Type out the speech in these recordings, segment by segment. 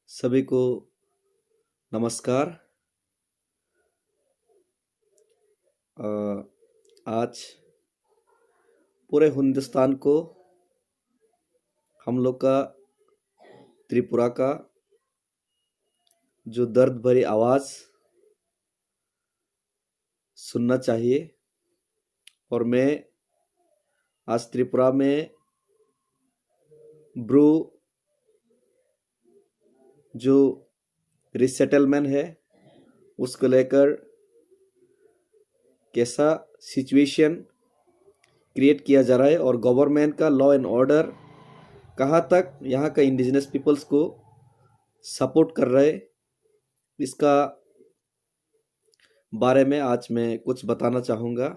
सभी को नमस्कार। आज पूरे हिंदुस्तान को हम लोग का त्रिपुरा का जो दर्द भरी आवाज़ सुनना चाहिए। और मैं आज त्रिपुरा में ब्रू जो रिसेटलमेंट है उसको लेकर कैसा सिचुएशन क्रिएट किया जा रहा है और गवर्नमेंट का लॉ एंड ऑर्डर कहाँ तक यहाँ का इंडिजिनस पीपल्स को सपोर्ट कर रहे, इसका बारे में आज मैं कुछ बताना चाहूँगा।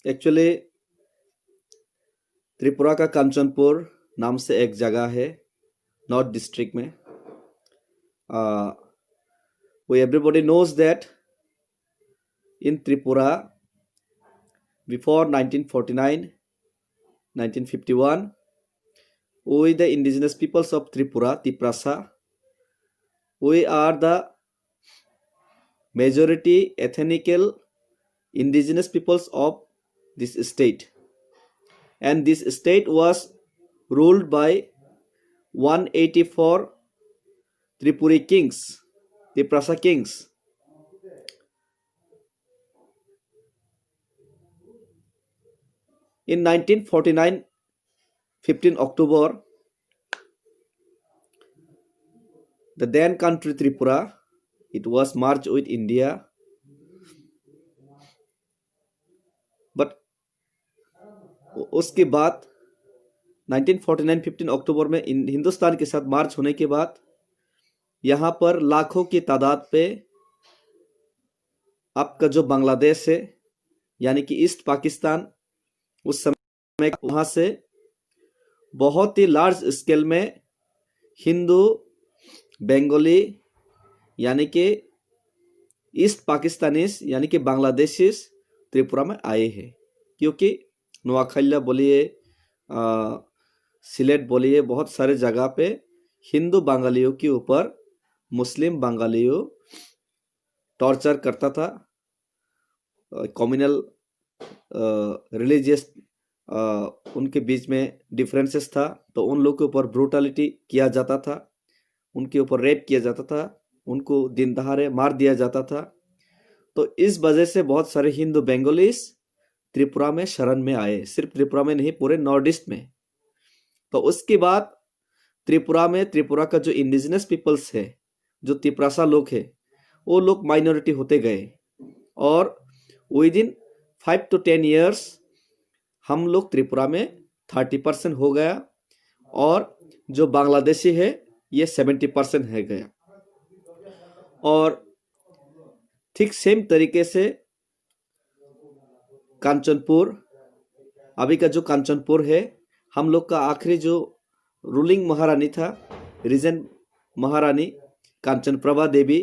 एक्चुअली त्रिपुरा का कंचनपुर नाम से एक जगह है नॉर्थ डिस्ट्रिक्ट में। we everybody knows that in Tripura before 1949 1951 we the indigenous peoples of Tripura Tiprasa, we are the majority ethnical indigenous peoples of this state, and this state was ruled by 184 Tripuri kings, Tiprasa kings. In 1949 15 October, the then country Tripura, it was merged with India, but उसके बाद 1949 15 अक्टूबर में हिंदुस्तान के साथ मार्च होने के बाद यहाँ पर लाखों की तादाद पे आपका जो बांग्लादेश है यानी कि ईस्ट पाकिस्तान, उस समय वहाँ से बहुत ही लार्ज स्केल में हिंदू बंगाली यानी कि ईस्ट पाकिस्तानीज यानी कि बांग्लादेशीज त्रिपुरा में आए हैं, क्योंकि नोआखलिया बोलिए, सिलेट बोलिए, बहुत सारे जगह पे हिंदू बंगालियों के ऊपर मुस्लिम बंगालियों टॉर्चर करता था। कम्युनल रिलीजियस उनके बीच में डिफरेंसेस था, तो उन लोगों के ऊपर ब्रूटलिटी किया जाता था, उनके ऊपर रेप किया जाता था, उनको दिन दहाड़े मार दिया जाता था। तो इस वजह से बहुत सारे हिंदू बंगालीज त्रिपुरा में शरण में आए, सिर्फ त्रिपुरा में नहीं पूरे नॉर्थ ईस्ट में। तो उसके बाद त्रिपुरा में त्रिपुरा का जो इंडिजिनस पीपल्स है, जो तिपरासा लोग है, वो लोग माइनॉरिटी होते गए और विद इन 5 to 10 years हम लोग त्रिपुरा में 30% हो गया और जो बांग्लादेशी है ये 70% है गया। और ठीक सेम तरीके से कांचनपुर, अभी का जो कांचनपुर है, हम लोग का आखिरी जो रूलिंग महारानी था, रीजन महारानी कांचन प्रभा देवी,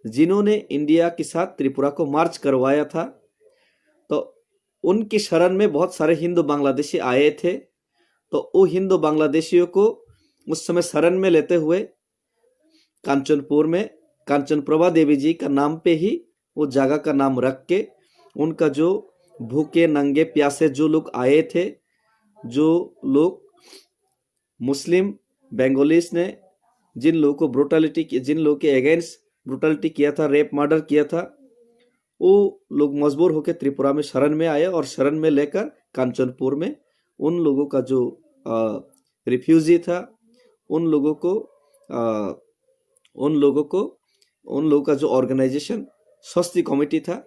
जिन्होंने इंडिया के साथ त्रिपुरा को मार्च करवाया था, तो उनकी शरण में बहुत सारे हिंदू बांग्लादेशी आए थे। तो वो हिंदू बांग्लादेशियों को उस समय शरण में लेते हुए कांचनपुर में कांचन प्रभा देवी जी का नाम पे ही वो जगह का नाम रख के उनका जो भूखे नंगे प्यासे जो लोग आए थे, जो लोग मुस्लिम बंगालीज ने जिन लोगों को ब्रूटलिटी, जिन लोगों के अगेंस्ट ब्रूटलिटी किया था, रेप मर्डर किया था, वो लोग मजबूर होकर त्रिपुरा में शरण में आए और शरण में लेकर कांचनपुर में उन लोगों का जो रिफ्यूजी था, उन लोगों का जो ऑर्गेनाइजेशन स्वस्ति कमेटी था,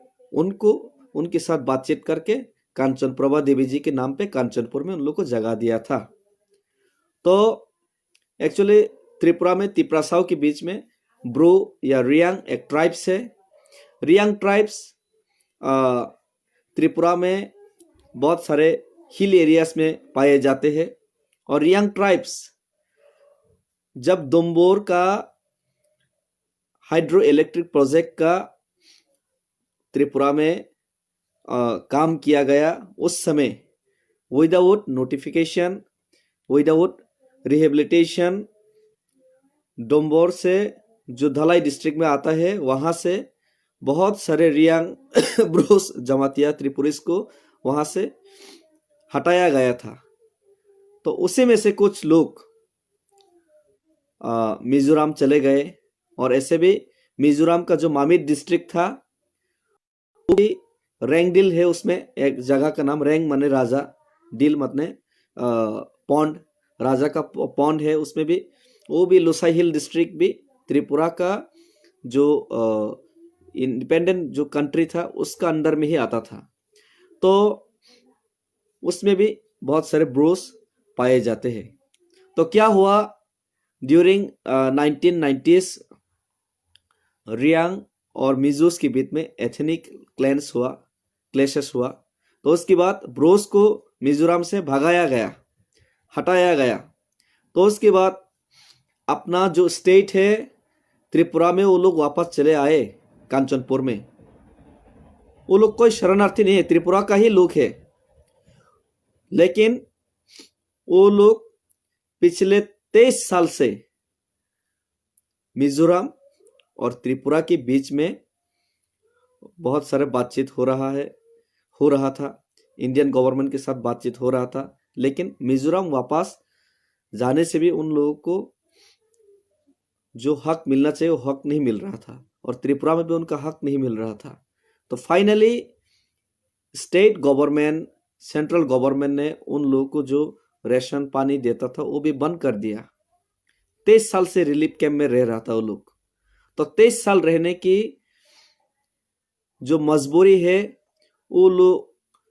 उनके साथ बातचीत करके कांचन प्रभा देवी जी के नाम पे कांचनपुर में उन लोगों को जगह दिया था। तो एक्चुअली त्रिपुरा में तिपरासाओं के बीच में ब्रू या रियांग एक ट्राइब्स है। रियांग ट्राइब्स त्रिपुरा में बहुत सारे हिल एरियाज में पाए जाते हैं और रियांग ट्राइब्स जब दोम्बोर का हाइड्रो इलेक्ट्रिक प्रोजेक्ट का त्रिपुरा में काम किया गया, उस समय विदाउट नोटिफिकेशन, विदाउट रिहेबिलिटेशन। डोम्बोर से जो धलाई डिस्ट्रिक्ट में आता है वहाँ से बहुत सारे रियांग ब्रूस जमातिया त्रिपुरीस को वहाँ से हटाया गया था। तो उसी में से कुछ लोग मिजोरम चले गए, और ऐसे भी मिजोरम का जो मामित डिस्ट्रिक्ट था वो भी रेंगडिल है, उसमें एक जगह का नाम रेंग माने राजा, डिल माने पॉन्ड, राजा का पॉन्ड है, उसमें भी वो भी लोसाई हिल डिस्ट्रिक्ट भी त्रिपुरा का जो इंडिपेंडेंट जो कंट्री था उसका अंडर में ही आता था। तो उसमें भी बहुत सारे ब्रूस पाए जाते हैं। तो क्या हुआ ड्यूरिंग 1990s, रियांग और मिजोस के बीच में एथनिक क्लैशेस हुआ। तो उसके बाद ब्रोस को मिजोरम से भगाया गया, हटाया गया। तो उसके बाद अपना जो स्टेट है त्रिपुरा में वो लोग वापस चले आए कांचनपुर में। वो लोग कोई शरणार्थी नहीं है, त्रिपुरा का ही लोग है, लेकिन वो लोग पिछले 23 साल से मिजोरम और त्रिपुरा के बीच में बहुत सारे बातचीत हो रहा था, इंडियन गवर्नमेंट के साथ बातचीत हो रहा था, लेकिन मिजोरम वापस जाने से भी उन लोगों को जो हक मिलना चाहिए वो हक नहीं मिल रहा था, और त्रिपुरा में भी उनका हक नहीं मिल रहा था। तो finally state government, central government ने उन लोगों को जो राशन पानी देता था वो भी बंद कर दिया। 23 साल से रिलीफ कैंप में रह रहा था वो लोग। तो 23 साल रहने की जो मजबूरी है वो लोग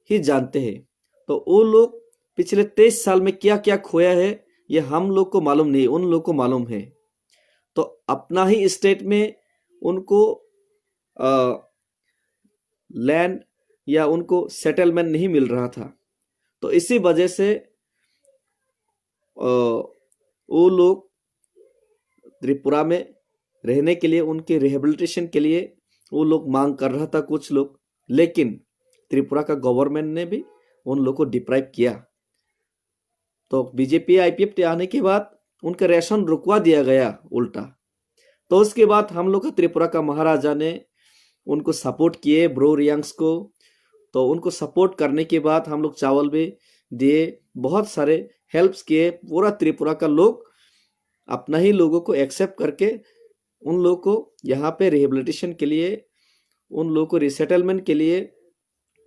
ही जानते हैं। तो वो लोग पिछले 23 साल में क्या क्या खोया है ये हम लोग को मालूम नहीं, उन लोग को मालूम है। तो अपना ही स्टेट में उनको लैंड या उनको सेटलमेंट नहीं मिल रहा था। तो इसी वजह से वो लोग त्रिपुरा में रहने के लिए, उनके रिहेबिलिटेशन के लिए वो लोग मांग कर रहा था कुछ लोग, लेकिन त्रिपुरा का गवर्नमेंट ने भी उन लोग को डिप्राइव किया। तो बीजेपी आईपीएफ के आने के बाद उनका राशन रुकवा दिया गया उल्टा। तो उसके बाद हम लोग का त्रिपुरा का महाराजा ने उनको सपोर्ट किए, ब्रो रियांग्स को। तो उनको सपोर्ट करने के बाद हम लोग चावल भी दिए, बहुत सारे हेल्प्स किए। पूरा त्रिपुरा का लोग अपना ही लोगों को एक्सेप्ट करके उन लोगों को यहाँ पे रिहेबिलिटेशन के लिए, उन लोगों को रिसेटलमेंट के लिए,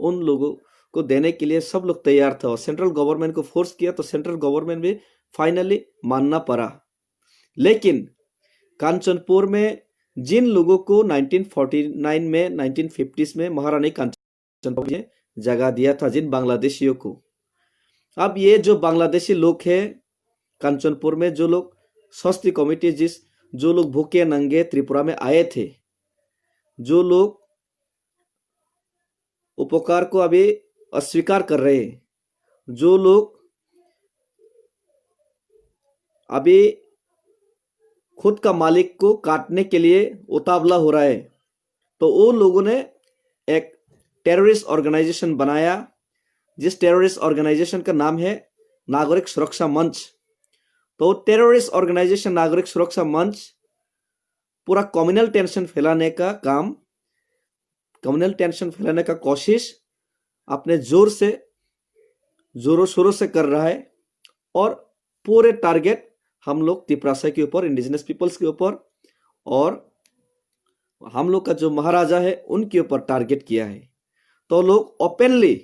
उन लोगों को देने के लिए सब लोग तैयार था। और सेंट्रल गवर्नमेंट को फोर्स किया तो सेंट्रल गवर्नमेंट भी फाइनली मानना पड़ा। लेकिन कांचनपुर में जिन लोगों को 1949 में 1950s में महारानी कांचनपुर ने जगह दिया था, जिन बांग्लादेशियों को, अब ये जो बांग्लादेशी लोग हैं कांचनपुर में, जो लोग स्वस्ति कमेटी जो लोग भूखे नंगे त्रिपुरा में आए थे, जो लोग उपकार को अभी अस्वीकार कर रहे हैं, जो लोग अभी खुद का मालिक को काटने के लिए उतावला हो रहा है, तो वो लोगों ने एक टेररिस्ट ऑर्गेनाइजेशन बनाया, जिस टेररिस्ट ऑर्गेनाइजेशन का नाम है नागरिक सुरक्षा मंच। तो टेररिस्ट ऑर्गेनाइजेशन नागरिक सुरक्षा मंच पूरा कम्युनल टेंशन फैलाने का काम, कम्युनल टेंशन फैलाने का कोशिश अपने जोरों शोरों से कर रहा है। और पूरे टारगेट हम लोग तिपरासा के ऊपर, इंडिजिनस पीपल्स के ऊपर, और हम लोग का जो महाराजा है उनके ऊपर टारगेट किया है। तो लोग ओपनली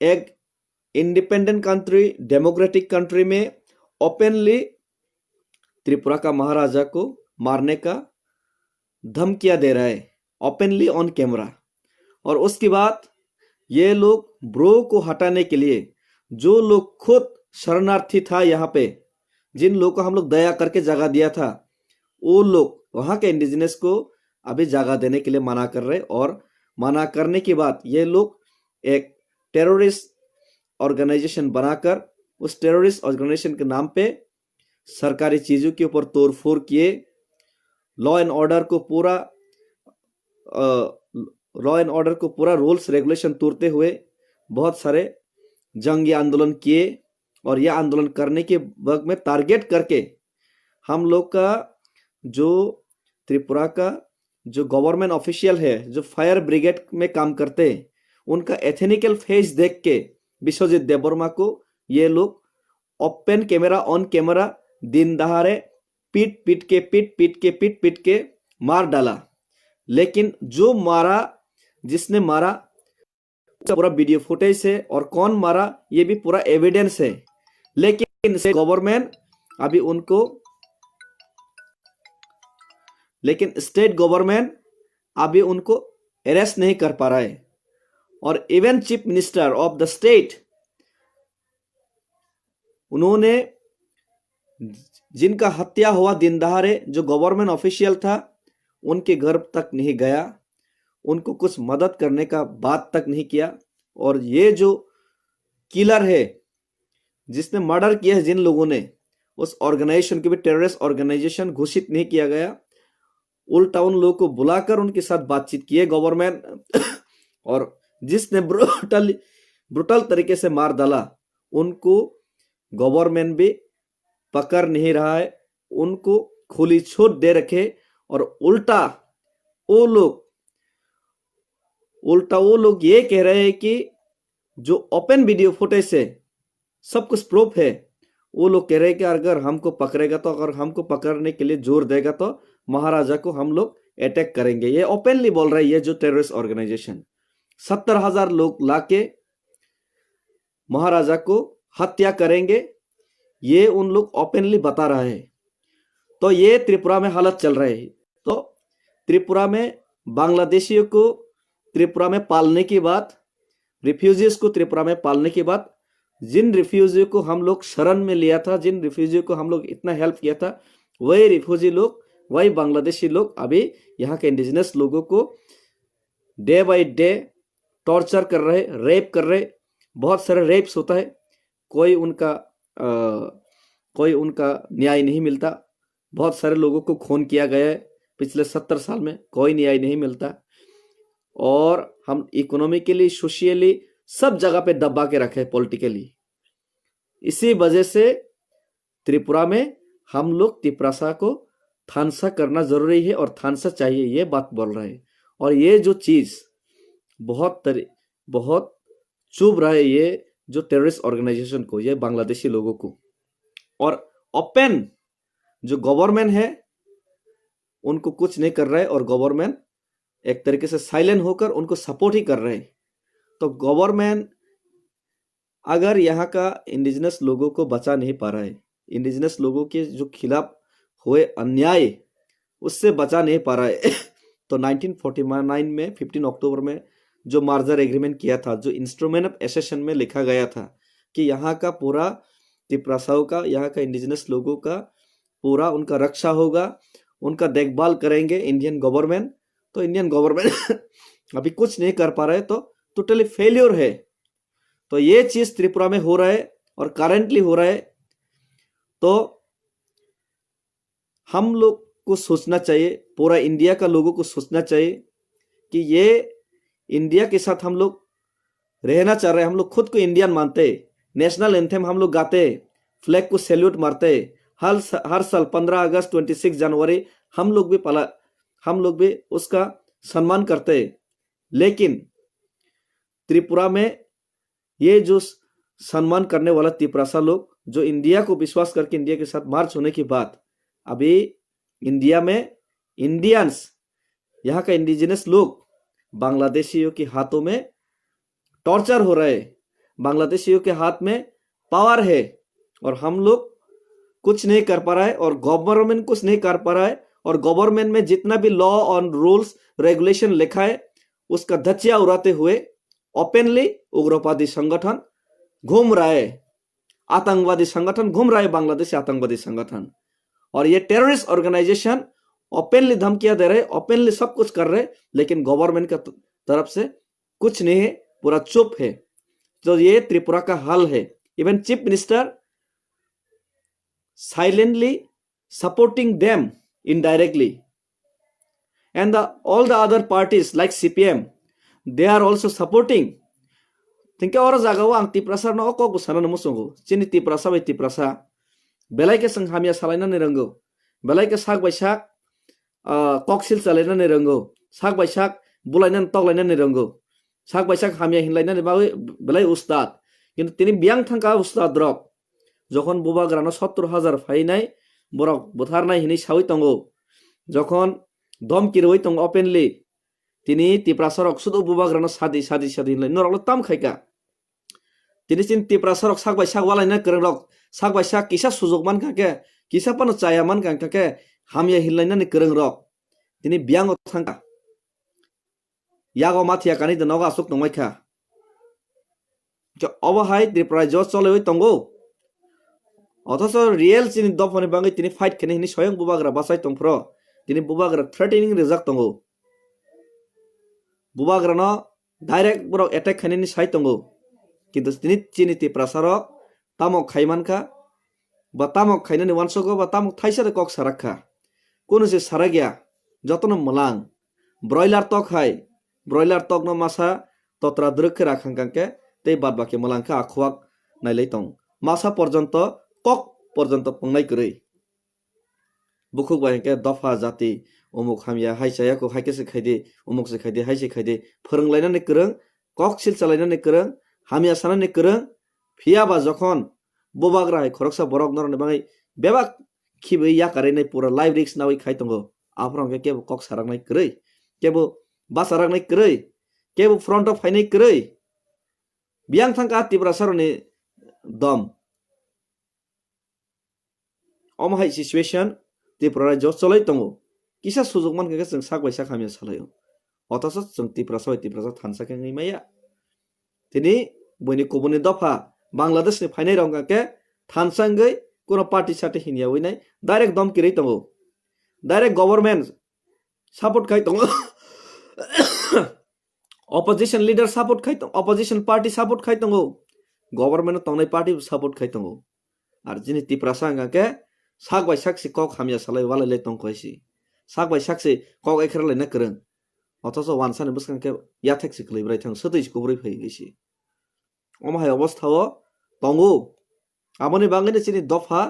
एक इंडिपेंडेंट कंट्री, डेमोक्रेटिक कंट्री में ओपनली त्रिपुरा का महाराजा को मारने का धमकियां दे रहा है, ओपनली ऑन कैमरा। और उसके बाद ये लोग ब्रो को हटाने के लिए, जो लोग खुद शरणार्थी था यहाँ पे, जिन लोगों को हम लोग दया करके जगह दिया था, वो लोग वहाँ के इंडिजिनस को अभी जगह देने के लिए मना कर रहे। और मना करने के बाद ये लोग एक टेररिस्ट ऑर्गेनाइजेशन बनाकर उस टेररिस्ट ऑर्गेनाइजेशन के नाम पे सरकारी चीज़ों के ऊपर तोड़फोड़ किए, लॉ एंड ऑर्डर को पूरा रूल्स रेगुलेशन तोड़ते हुए बहुत सारे जंगी आंदोलन किए और यह आंदोलन करने के वक्त में टारगेट करके हम लोग का जो त्रिपुरा का जो गवर्नमेंट ऑफिशियल है, जो फायर ब्रिगेड में काम करते हैं, उनका एथनिकल फेस देख के विश्वजीत देबबर्मा को ये लोग ओपन कैमरा ऑन कैमरा दिन दहाड़े पीट के मार डाला। लेकिन जो मारा, जिसने मारा, पूरा वीडियो फुटेज है और कौन मारा ये भी पूरा एविडेंस है। लेकिन स्टेट गवर्नमेंट अभी उनको अरेस्ट नहीं कर पा रहा है। और even chief minister of the state, उन्होंने जिनका हत्या हुआ दिन दहाड़े जो गवर्नमेंट ऑफिशियल था, उनके घर तक नहीं गया, उनको कुछ मदद करने का बात तक नहीं किया। और ये जो किलर है, जिसने मर्डर किया है जिन लोगों ने, उस ऑर्गेनाइजेशन को भी टेररिस्ट ऑर्गेनाइजेशन घोषित नहीं किया गया। उल्टा उन लोगों को बुलाकर उनके साथ बातचीत की है गवर्नमेंट और जिसने ब्रुटल तरीके से मार डाला उनको गवर्नमेंट भी पकड़ नहीं रहा है, उनको खुली छूट दे रखे। और उल्टा वो लोग ये कह रहे हैं कि जो ओपन वीडियो फुटेज है, सब कुछ प्रूफ है, वो लोग कह रहे हैं कि अगर हमको पकड़ेगा तो, अगर हमको पकड़ने के लिए जोर देगा तो महाराजा को हम लोग अटैक करेंगे। ये ओपनली बोल रहे हैं ये जो टेररिस्ट ऑर्गेनाइजेशन। 70,000 लोग लाके महाराजा को हत्या करेंगे, ये उन लोग ओपनली बता रहे हैं। तो ये त्रिपुरा में हालत चल रही है। तो त्रिपुरा में बांग्लादेशियों को त्रिपुरा में पालने के बाद, रिफ्यूजीज को त्रिपुरा में पालने के बाद, जिन रिफ्यूजियों को हम लोग शरण में लिया था, जिन रिफ्यूजियों को हम लोग इतना हेल्प किया था, वही रिफ्यूजी लोग, वही बांग्लादेशी लोग अभी यहाँ के इंडिजिनस लोगों को डे बाय डे टॉर्चर कर रहे, रेप कर रहे। बहुत सारे रेप्स होता है, कोई उनका न्याय नहीं मिलता। बहुत सारे लोगों को खून किया गया है पिछले 70 साल में, कोई न्याय नहीं मिलता। और हम इकोनॉमिकली, सोशियली सब जगह पे दबा के रखे पॉलिटिकली। इसी वजह से त्रिपुरा में हम लोग त्रिपुरासा को थानसा करना जरूरी है और थानसा चाहिए, ये बात बोल रहे हैं। और ये जो चीज बहुत चुभ रहा है ये जो टेररिस्ट ऑर्गेनाइजेशन को, ये बांग्लादेशी लोगों को। और ओपन जो गवर्नमेंट है उनको कुछ नहीं कर रहा है और गवर्नमेंट एक तरीके से साइलेंट होकर उनको सपोर्ट ही कर रहे हैं। तो गवर्नमेंट अगर यहाँ का इंडिजिनस लोगों को बचा नहीं पा रहा है, इंडिजिनस लोगों के जो खिलाफ हुए अन्याय उससे बचा नहीं पा रहा है तो 1949 में 15 अक्टूबर में जो मार्जर एग्रीमेंट किया था, जो इंस्ट्रूमेंट ऑफ एसेशन में लिखा गया था कि यहाँ का पूरा त्रिपुरासाओं का, यहाँ का इंडिजिनस लोगों का पूरा उनका रक्षा होगा, उनका देखभाल करेंगे इंडियन गवर्नमेंट। तो इंडियन गवर्नमेंट अभी कुछ नहीं कर पा रहा है, तो टोटली फेल्योर है। तो ये चीज त्रिपुरा में हो रहा है और करेंटली हो रहा है। तो हम लोग को सोचना चाहिए, पूरा इंडिया का लोगों को सोचना चाहिए कि ये इंडिया के साथ हम लोग रहना चाह रहे हैं। हम लोग खुद को इंडियन मानते हैं, नेशनल एंथम हम लोग गाते, फ्लैग को सैल्यूट मारते, हर साल 15 अगस्त 26 जनवरी हम लोग भी उसका सम्मान करते। लेकिन त्रिपुरा में ये जो सम्मान करने वाला त्रिपुरासा लोग, जो इंडिया को विश्वास करके इंडिया के साथ मार्च होने के बाद अभी इंडिया में इंडियंस, यहाँ का इंडिजिनस लोग बांग्लादेशियों के हाथों में टॉर्चर हो रहे हैं। बांग्लादेशियों के हाथ में पावर है और हम लोग कुछ नहीं कर पा रहा है और गवर्नमेंट कुछ नहीं कर पा रहा है। और गवर्नमेंट में जितना भी लॉ और रूल्स रेगुलेशन लिखा है उसका धज्जियां उड़ाते हुए ओपनली उग्रवादी संगठन घूम रहा है, आतंकवादी संगठन घूम रहा है, बांग्लादेशी आतंकवादी संगठन। और ये टेररिस्ट ऑर्गेनाइजेशन ओपनली धमकियां दे रहे, ओपनली सब कुछ कर रहे, लेकिन गवर्नमेंट का तरफ से कुछ नहीं है, पूरा चुप है। तो ये त्रिपुरा का हाल है। Even chief minister silently supporting them indirectly, and all the other parties like CPM, they are also supporting tingke ora jagao ang tiprasa no kok busana no musungo chini tiprasa bai tiprasa belai ke sang hamia salaina ni rango belai ke sak bai sak koksil chalaina ni rango sak bai sak bulaina toklaina ni rango sak bai sak hamia hinlaina ni bawi belai ustad কিন্তু তিনি বিয়াং থাকা উস্তাদ rock যখন বুবাগ্রানো ৭০,০০০ ফাইনাই বরক বুথারনাই হিনি সাউই তঙ্গো যখন দম কিরওই তঙ্গ openly তিনি তিপ্রাসরক শুধু বুবাগ্রানো সাদি সাদি সাদি হিনলাই নরকল তাম খাইকা তিনি চিন তিপ্রাসরক সাকবাই সাক ওয়ালাইনা করং রক সাকবাই সাক কিসা সুযোগ মান কাকে কিসা পানো চায়া মান কাকে হামিয়া হিনলাইনা ni করং রক তিনি বিয়াং থাকা ইয়াগো মাথিয়া কানি দনগা আসুক নমাইখা অবহাই ত্রিপুরা জজ চলে ওই তঙ্গো অথচ রিয়েল চিনি দফনে বাঙ্গি তিনি ফাইট খেনে হিনি স্বয়ং বুবাগ্রা বাসাই তংফ্র তিনি বুবাগ্রা থ্রেটেনিং রেজাক তঙ্গো বুবাগ্রা ন ডাইরেক্ট বড় অ্যাটাক খেনে নি সাই তঙ্গো কিন্তু তিনি চিনি ত্রিপুরা সারক তামক খাইমানখা বা তামক খাইনানি ওয়ানসগো বা তামক থাইসারে কক সারাখা কোন যে সারা গিয়া যতন মলাং ব্রয়লার তক খাই ব্রয়লার তক ন মাসা তত্রা দ্রক্ষে রাখাঙ্কাকে tei bad baki malangka akhwak nailai tong masa porjonto kok porjonto pongnai kurui bukhuk baingke dofa jati umuk hamia haisaya ko haikese khaide umuk se khaide haise khaide phoronglainani kurung kok sil chalainani kurung hamia sanani kurung phiaba jokhon bobagra hai khoroksa borok norone bangai bebak khibai yakarinai pura live risk nawi khai tongo aprongke kebo kok sarangnai kurui kebo basarangnai kurui kebo front of hainai kurui biang thangka tiprasaroni dom omhai situation tipra jos cholai tongo kisa sujog man ke jeng sak bai sak hamia salayo otoso jeng tiprasa thansa ke ngimaya tini boni koboni dofa bangladesh ni phainai rongka ke thansangai kono party sate hinia winai direct dom kirei tongo direct government support khai tongo opposition leader support khai tong opposition party support khai tongo government tongnai party support khai tongo ar jini tiprasa ngake sak bai sak si kok hamia salai wala le tong koisi sak bai sak si kok ekra le na kereng otoso wansani buskang ke yathek si klibrai thang sotoi si kubroi phai gisi omhai obosthao tongo aboni bangani chini dofa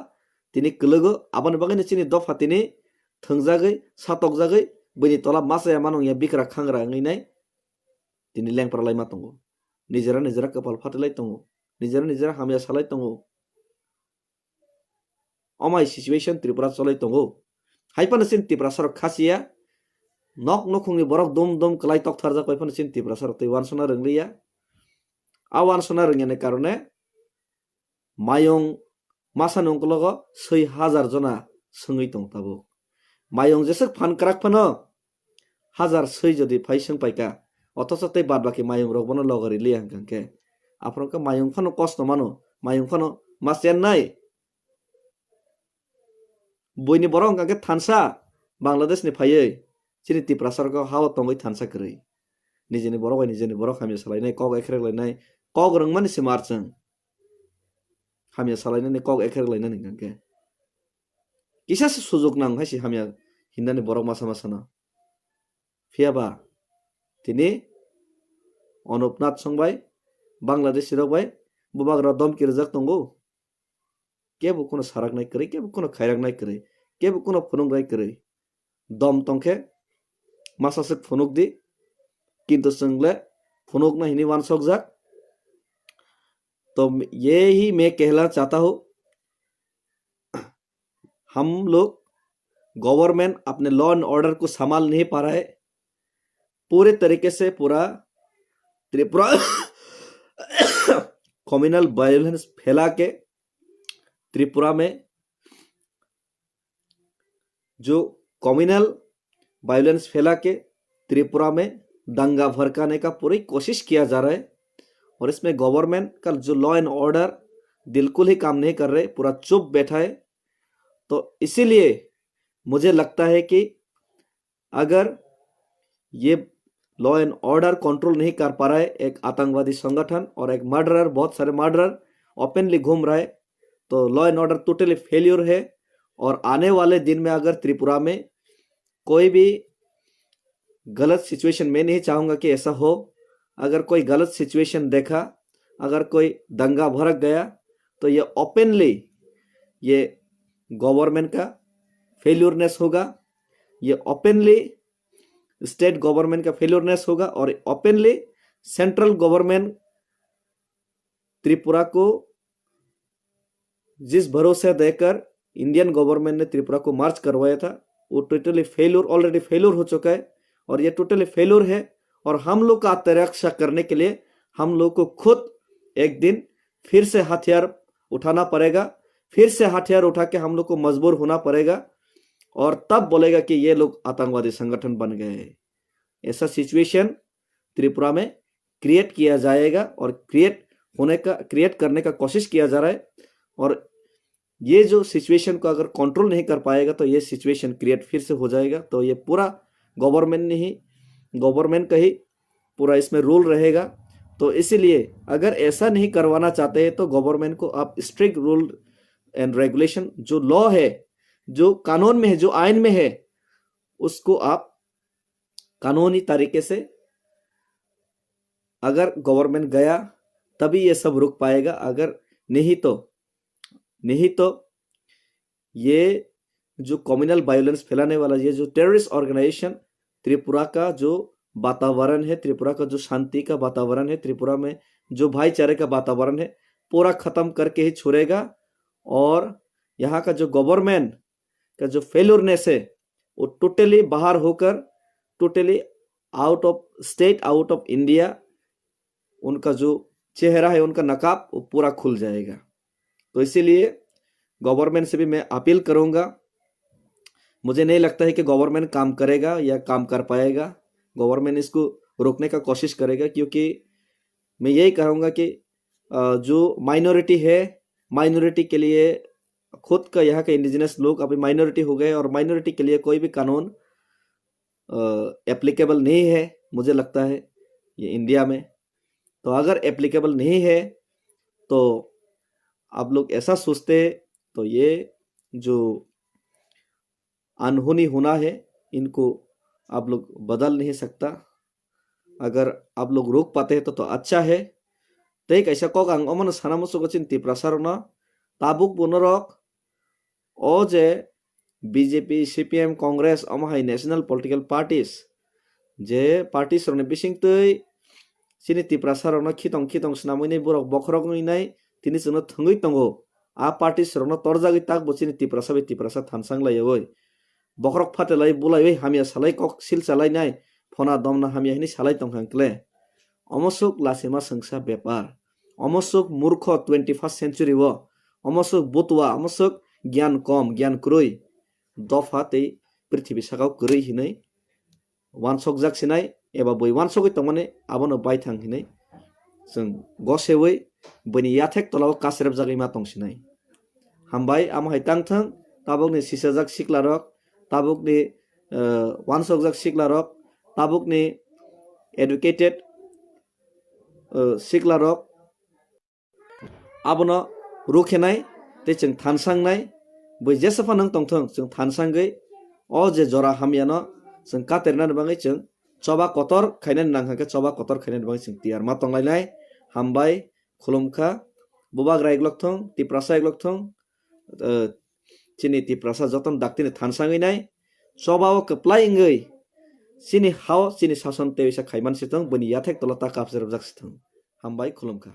tini klugo aboni bangani chini dofa tini thangjagai satokjagai bini tola masaya manung ya bikra khangra ngai tini lengpra laima tongo nijera kapal phatilai tongo nijera hamia salai tongo omai situation tripura cholai tongo haipana sin tripura sarok khasia nok nokhungni borok dom klai tok tharja koipana sin tripura sarok tei wansona ronglia a wansona rongyane karone mayong masa nongkologo 6,000 jona songoi tong tabo mayong jesek phan krak phano 1006 jodi phaisang paika অথচ তাই বাদ বাকি Mayong rock বনো লগরি Liang কাঙ্কে আপনাকে Mayong Fanon কষ্ট মানো Mayong Fanon মাসেন নাই বইনি বরং কাঙ্কে থানসা বাংলাদেশ নি ফাইয়ে চিনি তিপ্রাসারক হাওয়া তঙ্গই থানসা করি নিজেনি বড় হামিয়া সালাইনাই কক এখরেক লাইনাই কক রং মানে সে মারচং হামিয়া সালাইনাই কক এখরেক লাইনাই কাঙ্কে কিসা সুযোগ নাং হাসি হামিয়া হিন্দানি বড় মাসা না ফিয়াবা তিনি অনুপনাথ সংবাই বাংলাদেশ রবাই বুবাগ্রা দম কিরজাক তঙ্গো কেবো কোনো সারাক নাই করে কেবো কোনো খাইরাক নাই করে কেবো কোনো ফনুক নাই করে দম তংखे मासासक फनुक दी किंतु संगले फनुक ना हिनी वान सोक जाक तो ये ही मैं कहना चाहता हूँ हम लोग गवर्नमेंट अपने लॉ एंड ऑर्डर को संभाल नहीं पा रहा है पूरे तरीके से पूरा त्रिपुरा कम्युनल वायलेंस फैला के त्रिपुरा में जो कम्युनल वायलेंस फैला के त्रिपुरा में दंगा भड़काने का पूरी कोशिश किया जा रहा है और इसमें गवर्नमेंट का जो लॉ एंड ऑर्डर बिल्कुल ही काम नहीं कर रहे पूरा चुप बैठा है तो इसीलिए मुझे लगता है कि अगर ये लॉ एंड ऑर्डर कंट्रोल नहीं कर पा रहा है एक आतंकवादी संगठन और एक मर्डरर बहुत सारे मर्डरर ओपनली घूम रहा है तो law and order totally failure है और आने वाले दिन में अगर त्रिपुरा में कोई भी गलत सिचुएशन मैं नहीं चाहूँगा कि ऐसा हो अगर कोई गलत सिचुएशन देखा अगर कोई दंगा भड़क गया तो ये ओपनली ये गवर्नमेंट का फेल्योरनेस होगा, ये ओपनली स्टेट गवर्नमेंट का फेल्योरनेस होगा और ओपनली सेंट्रल गवर्नमेंट त्रिपुरा को जिस भरोसे देकर इंडियन गवर्नमेंट ने त्रिपुरा को मार्च करवाया था वो टोटली फेल्योर, ऑलरेडी फेल्योर हो चुका है और ये टोटली फेल्योर है। और हम लोग का आत्मरक्षा करने के लिए हम लोग को खुद एक दिन फिर से हथियार उठाना पड़ेगा, फिर से हथियार उठा के हम लोग को मजबूर होना पड़ेगा और तब बोलेगा कि ये लोग आतंकवादी संगठन बन गए हैं। ऐसा सिचुएशन त्रिपुरा में क्रिएट किया जाएगा और क्रिएट करने का कोशिश किया जा रहा है। और ये जो सिचुएशन को अगर कंट्रोल नहीं कर पाएगा तो ये सिचुएशन क्रिएट फिर से हो जाएगा। तो ये पूरा गवर्नमेंट का ही पूरा इसमें रोल रहेगा। तो इसीलिए अगर ऐसा नहीं करवाना चाहते हैं तो गवर्नमेंट को आप स्ट्रिक्ट रूल एंड रेगुलेशन, जो लॉ है, जो कानून में है, जो आइन में है, उसको आप कानूनी तरीके से अगर गवर्नमेंट गया तभी ये सब रुक पाएगा। अगर नहीं तो ये जो कम्युनल वायलेंस फैलाने वाला ये जो टेररिस्ट ऑर्गेनाइजेशन त्रिपुरा का जो वातावरण है, त्रिपुरा का जो शांति का वातावरण है, त्रिपुरा में जो भाईचारे का वातावरण है, पूरा खत्म करके ही छोड़ेगा। और यहाँ का जो गवर्नमेंट का जो फेल्योरनेस है वो टोटली बाहर होकर, totally out of state, out of India, उनका जो चेहरा है, उनका नकाब वो पूरा खुल जाएगा। तो इसीलिए गवर्नमेंट से भी मैं अपील करूंगा। मुझे नहीं लगता है कि गवर्नमेंट काम करेगा या काम कर पाएगा। गवर्नमेंट इसको रोकने का कोशिश करेगा, क्योंकि मैं यही कहूँगा कि जो माइनॉरिटी है, माइनॉरिटी के लिए खुद का यहाँ के इंडिजिनस लोग अभी माइनॉरिटी हो गए और माइनॉरिटी के लिए कोई भी कानून एप्लीकेबल नहीं है मुझे लगता है ये इंडिया में। तो अगर एप्लीकेबल नहीं है तो आप लोग ऐसा सोचते हैं तो ये जो अनहोनी होना है इनको आप लोग बदल नहीं सकता। अगर आप लोग रोक पाते हैं तो अच्छा है। तै कैसा कक आं अमन साना मुसुको चिंती प्रसारण ताबुक बुनरक ओ जे बीजेपी सीपीएम कांग्रेस अमहाय नेशनल पॉलिटिकल पार्टीज जे पार्टीज रने बिसिं तै सिनि तिप्रासारण खितंग स्नामैनाय बरक बखरगैनाय तिनि जोंनो थंगै तंगो आ पार्टीज रनो तरजागै ताक बसिनि तिप्रासा थानसांलायै बखरक फाटेलाय बुलाय हामिया सालाय कक सिल चालायनाय फना दमना हामिया हिनि सालाय तंखांक्ले अमसुक लासेमा संसा बेपार अमसुक मूर्ख 21st सेंचुरी वो अमसुक बुतवा अमसुक ज्ञान कम ज्ञान क्रुई दफा तै पृथ्वी सागाव क्रुई हिनै वानसक जाक्सिनाय एबा बै वानसकै तंमाने आबनो बायथां हिनै जों गसेवै बैनि याथेक तलाव कासेरेब जागै मा तंसिनाय हामबाय आमहाय तांथों ताबुकनि सिसाजाक सिक्लारक ताबुकनि वानसकजाक सिक्लारक ताबुकनि एडुकेटेड सिक्लारक आबनो रुखेनाय ते जों थानसांनाय बै जेसेफा नों तंथों जों थानसांगै अ जे जरा हामियानो जों कातेरना बाङै जों चबा कतर खायनाय नांखाके चबा कतर खायनाय बाङै जों तियार मा तंलायनाय हामबाय खुलुमखा बुबाग रायग्लक थं तिप्रासा एग्लक थं चिनि तिप्रासा जतन दाक्तिनि थानसांगैनाय चबाव कप्लायंगै सिनि हाव सिनि सासन तेविसा खायमान सिथं बनि याथेक तलता कापजेरब जाक्सिथं हामबाय खुलुमखा।